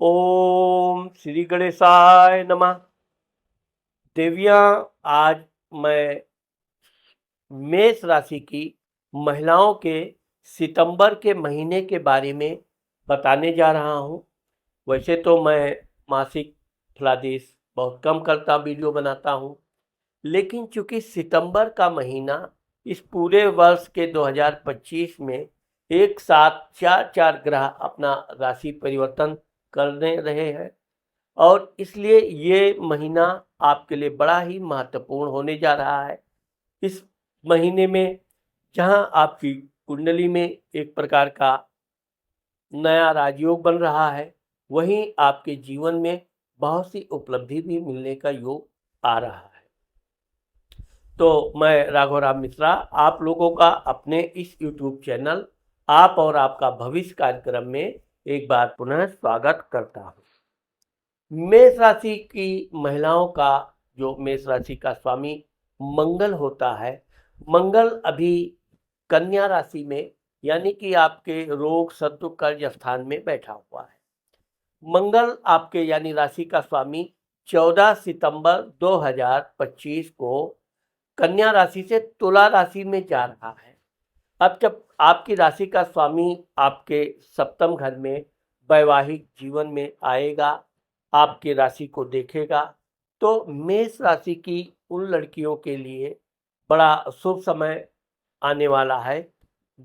ओम श्री गणेशाय नमः। देवियाँ, आज मैं मेष राशि की महिलाओं के सितंबर के महीने के बारे में बताने जा रहा हूँ। वैसे तो मैं मासिक फलादेश बहुत कम करता वीडियो बनाता हूँ, लेकिन चूंकि सितंबर का महीना इस पूरे वर्ष के 2025 में एक साथ चार चार ग्रह अपना राशि परिवर्तन करने रहे हैं, और इसलिए ये महीना आपके लिए बड़ा ही महत्वपूर्ण होने जा रहा है। इस महीने में जहां आपकी कुंडली में एक प्रकार का नया राजयोग बन रहा है, वहीं आपके जीवन में बहुत सी उपलब्धि भी मिलने का योग आ रहा है। तो मैं राघव राम मिश्रा आप लोगों का अपने इस YouTube चैनल आप और आपका भविष्य कार्यक्रम में एक बार पुनः स्वागत करता हूँ। मेष राशि की महिलाओं का, जो मेष राशि का स्वामी मंगल होता है, मंगल अभी कन्या राशि में यानी कि आपके रोग शत्रु कर्ज स्थान में बैठा हुआ है। मंगल आपके यानी राशि का स्वामी 14 सितंबर 2025 को कन्या राशि से तुला राशि में जा रहा है। अब जब आपकी राशि का स्वामी आपके सप्तम घर में वैवाहिक जीवन में आएगा, आपकी राशि को देखेगा, तो मेष राशि की उन लड़कियों के लिए बड़ा शुभ समय आने वाला है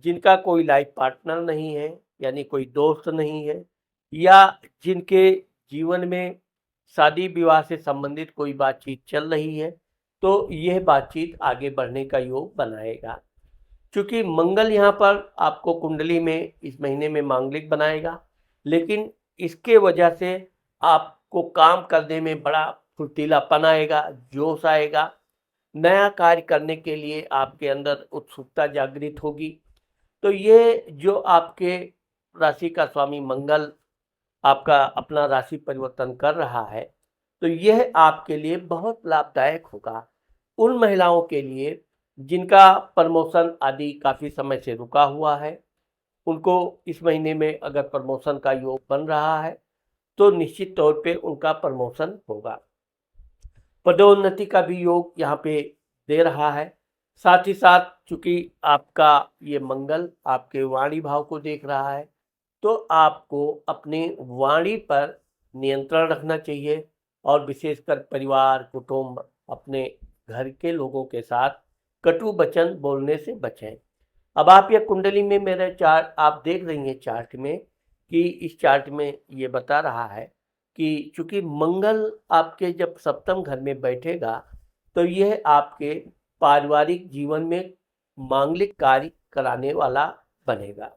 जिनका कोई लाइफ पार्टनर नहीं है, यानी कोई दोस्त नहीं है, या जिनके जीवन में शादी विवाह से संबंधित कोई बातचीत चल रही है, तो यह बातचीत आगे बढ़ने का योग बनाएगा। क्योंकि मंगल यहाँ पर आपको कुंडली में इस महीने में मांगलिक बनाएगा, लेकिन इसके वजह से आपको काम करने में बड़ा फुर्तीलापन आएगा, जोश आएगा, नया कार्य करने के लिए आपके अंदर उत्सुकता जागृत होगी। तो ये जो आपके राशि का स्वामी मंगल आपका अपना राशि परिवर्तन कर रहा है, तो यह आपके लिए बहुत लाभदायक होगा। उन महिलाओं के लिए जिनका प्रमोशन आदि काफ़ी समय से रुका हुआ है, उनको इस महीने में अगर प्रमोशन का योग बन रहा है, तो निश्चित तौर पे उनका प्रमोशन होगा। पदोन्नति का भी योग यहाँ पे दे रहा है। साथ ही साथ चूंकि आपका ये मंगल आपके वाणी भाव को देख रहा है, तो आपको अपनी वाणी पर नियंत्रण रखना चाहिए, और विशेषकर परिवार, कुटुंब, अपने घर के लोगों के साथ कटु वचन बोलने से बचें। अब आप ये कुंडली में मेरे चार्ट आप देख रही हैं, चार्ट में कि इस चार्ट में ये बता रहा है कि चूंकि मंगल आपके जब सप्तम घर में बैठेगा, तो यह आपके पारिवारिक जीवन में मांगलिक कार्य कराने वाला बनेगा।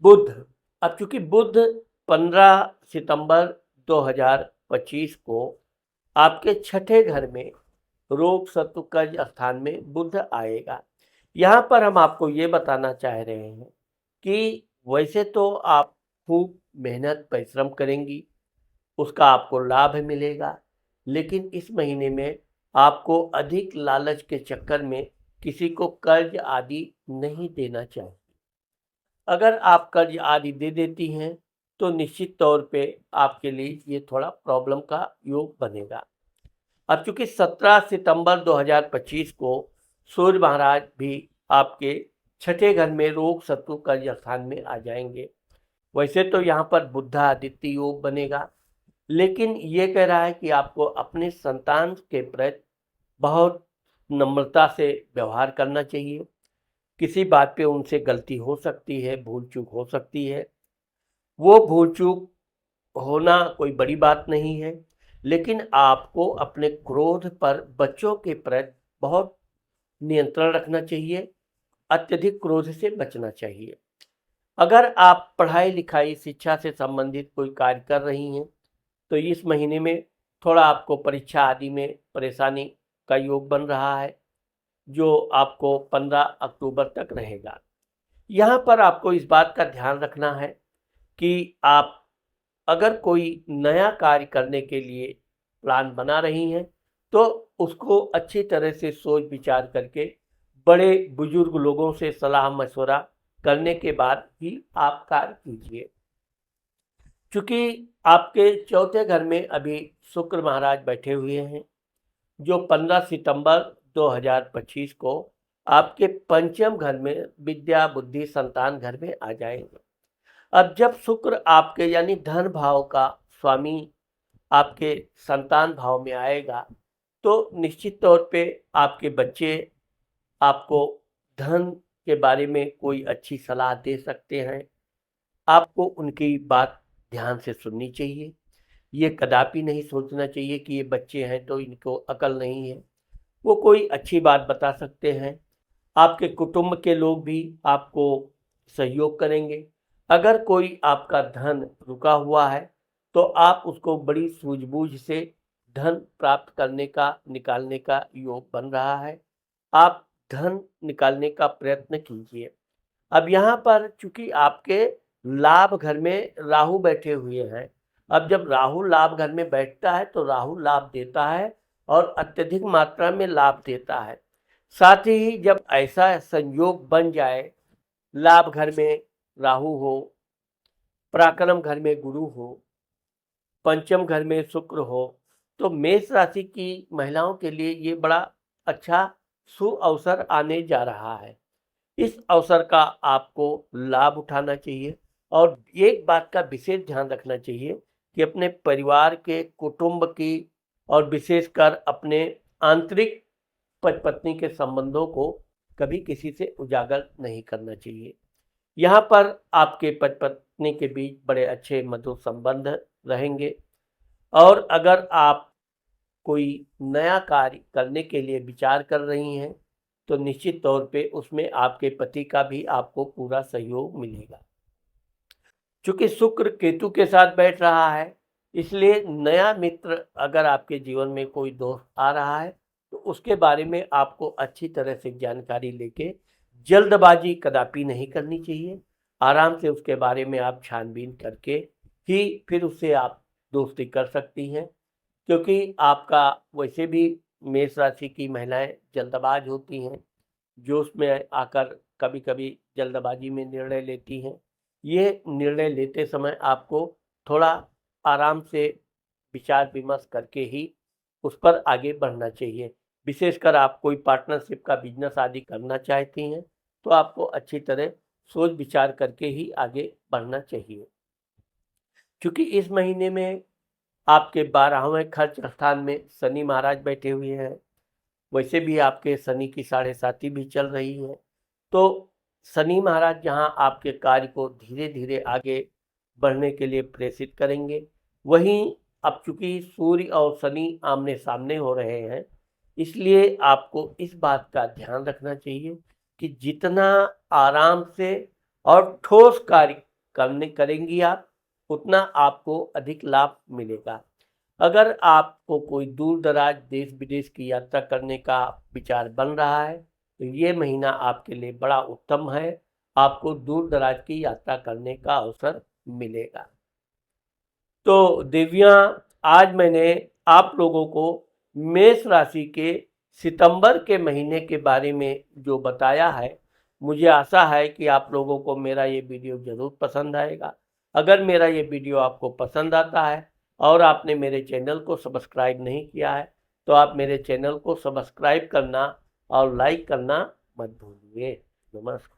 बुध, अब चूंकि बुध 15 सितंबर 2025 को आपके छठे घर में रोग शत्रु कर्ज स्थान में बुध आएगा। यहाँ पर हम आपको ये बताना चाह रहे हैं कि वैसे तो आप खूब मेहनत परिश्रम करेंगी, उसका आपको लाभ मिलेगा, लेकिन इस महीने में आपको अधिक लालच के चक्कर में किसी को कर्ज आदि नहीं देना चाहिए। अगर आप कर्ज आदि दे देती हैं, तो निश्चित तौर पे आपके लिए ये थोड़ा प्रॉब्लम का योग बनेगा। अब चूंकि 17 सितंबर 2025 को सूर्य महाराज भी आपके छठे घर में रोग शत्रु कर्ज स्थान में आ जाएंगे। वैसे तो यहाँ पर बुधादित्य योग बनेगा, लेकिन ये कह रहा है कि आपको अपने संतान के प्रति बहुत नम्रता से व्यवहार करना चाहिए। किसी बात पे उनसे गलती हो सकती है, भूल चूक हो सकती है। वो भूल चूक होना कोई बड़ी बात नहीं है, लेकिन आपको अपने क्रोध पर बच्चों के प्रति बहुत नियंत्रण रखना चाहिए, अत्यधिक क्रोध से बचना चाहिए। अगर आप पढ़ाई लिखाई शिक्षा से संबंधित कोई कार्य कर रही हैं, तो इस महीने में थोड़ा आपको परीक्षा आदि में परेशानी का योग बन रहा है, जो आपको 15 अक्टूबर तक रहेगा। यहाँ पर आपको इस बात का ध्यान रखना है कि आप अगर कोई नया कार्य करने के लिए प्लान बना रही हैं, तो उसको अच्छी तरह से सोच विचार करके बड़े बुजुर्ग लोगों से सलाह मशवरा करने के बाद ही आप कार्य कीजिए। चूंकि आपके चौथे घर में अभी शुक्र महाराज बैठे हुए हैं, जो 15 सितंबर 2025 को आपके पंचम घर में विद्या बुद्धि संतान घर में आ जाएंगे। अब जब शुक्र आपके यानी धन भाव का स्वामी आपके संतान भाव में आएगा, तो निश्चित तौर पे आपके बच्चे आपको धन के बारे में कोई अच्छी सलाह दे सकते हैं। आपको उनकी बात ध्यान से सुननी चाहिए। ये कदापि नहीं सोचना चाहिए कि ये बच्चे हैं तो इनको अकल नहीं है। वो कोई अच्छी बात बता सकते हैं। आपके कुटुंब के लोग भी आपको सहयोग करेंगे। अगर कोई आपका धन रुका हुआ है, तो आप उसको बड़ी सूझबूझ से धन प्राप्त करने का, निकालने का योग बन रहा है। आप धन निकालने का प्रयत्न कीजिए। अब यहाँ पर चूंकि आपके लाभ घर में राहु बैठे हुए हैं, अब जब राहु लाभ घर में बैठता है तो राहु लाभ देता है और अत्यधिक मात्रा में लाभ देता है। साथ ही जब ऐसा संयोग बन जाए, लाभ घर में राहु हो, पराक्रम घर में गुरु हो, पंचम घर में शुक्र हो, तो मेष राशि की महिलाओं के लिए ये बड़ा अच्छा सुअवसर आने जा रहा है। इस अवसर का आपको लाभ उठाना चाहिए और एक बात का विशेष ध्यान रखना चाहिए कि अपने परिवार के, कुटुंब की और विशेषकर अपने आंतरिक पति पत्नी के संबंधों को कभी किसी से उजागर नहीं करना चाहिए। यहाँ पर आपके पति पत्नी के बीच बड़े अच्छे मधुर संबंध रहेंगे और अगर आप कोई नया कार्य करने के लिए विचार कर रही हैं, तो निश्चित तौर पे उसमें आपके पति का भी आपको पूरा सहयोग मिलेगा। चूंकि शुक्र केतु के साथ बैठ रहा है, इसलिए नया मित्र अगर आपके जीवन में कोई दोस्त आ रहा है, तो उसके बारे में आपको अच्छी तरह से जानकारी लेके जल्दबाजी कदापि नहीं करनी चाहिए। आराम से उसके बारे में आप छानबीन करके ही फिर उससे आप दोस्ती कर सकती हैं, क्योंकि आपका वैसे भी मेष राशि की महिलाएं जल्दबाज होती हैं, जोश में आकर कभी कभी जल्दबाजी में निर्णय लेती हैं। ये निर्णय लेते समय आपको थोड़ा आराम से विचार विमर्श करके ही उस पर आगे बढ़ना चाहिए। विशेषकर आप कोई पार्टनरशिप का बिजनेस आदि करना चाहती हैं, तो आपको अच्छी तरह सोच विचार करके ही आगे बढ़ना चाहिए। क्योंकि इस महीने में आपके 12वें खर्च स्थान में शनि महाराज बैठे हुए हैं। वैसे भी आपके शनि की 7.5 भी चल रही है, तो शनि महाराज जहां आपके कार्य को धीरे धीरे आगे बढ़ने के लिए प्रेषित करेंगे, वहीं अब चूंकि सूर्य और शनि आमने सामने हो रहे हैं, इसलिए आपको इस बात का ध्यान रखना चाहिए कि जितना आराम से और ठोस कार्य करेंगी आप, उतना आपको अधिक लाभ मिलेगा। अगर आपको कोई दूर दराज देश विदेश की यात्रा करने का विचार बन रहा है, तो ये महीना आपके लिए बड़ा उत्तम है। आपको दूर दराज की यात्रा करने का अवसर मिलेगा। तो देवियाँ, आज मैंने आप लोगों को मेष राशि के सितंबर के महीने के बारे में जो बताया है, मुझे आशा है कि आप लोगों को मेरा ये वीडियो ज़रूर पसंद आएगा। अगर मेरा ये वीडियो आपको पसंद आता है और आपने मेरे चैनल को सब्सक्राइब नहीं किया है, तो आप मेरे चैनल को सब्सक्राइब करना और लाइक करना मत भूलिए। नमस्कार।